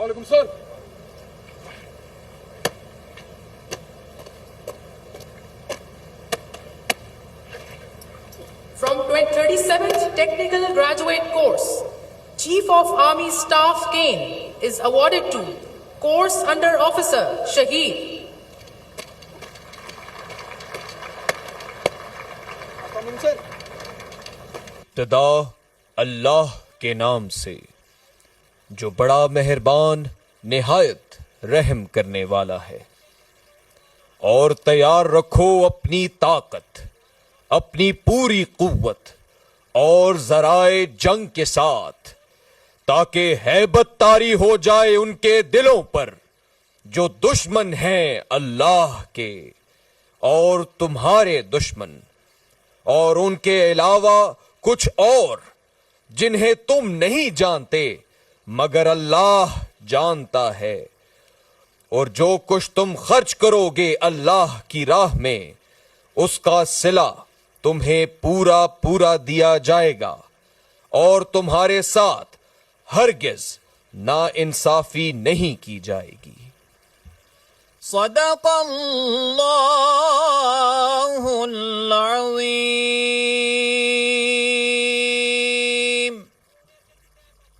وعلیکم سر. From 37th Technical Graduate Course, Chief of Army Staff Kane is awarded to Course Under Officer Shaheed. ابتدا اللہ کے نام سے جو بڑا مہربان نہایت رحم کرنے والا ہے. اور تیار رکھو اپنی طاقت، اپنی پوری قوت اور ذرائع جنگ کے ساتھ، تاکہ ہیبت طاری ہو جائے ان کے دلوں پر جو دشمن ہیں اللہ کے اور تمہارے دشمن، اور ان کے علاوہ کچھ اور جنہیں تم نہیں جانتے مگر اللہ جانتا ہے. اور جو کچھ تم خرچ کرو گے اللہ کی راہ میں، اس کا صلہ تمہیں پورا پورا دیا جائے گا، اور تمہارے ساتھ ہرگز ناانصافی نہیں کی جائے گی. صدق اللہ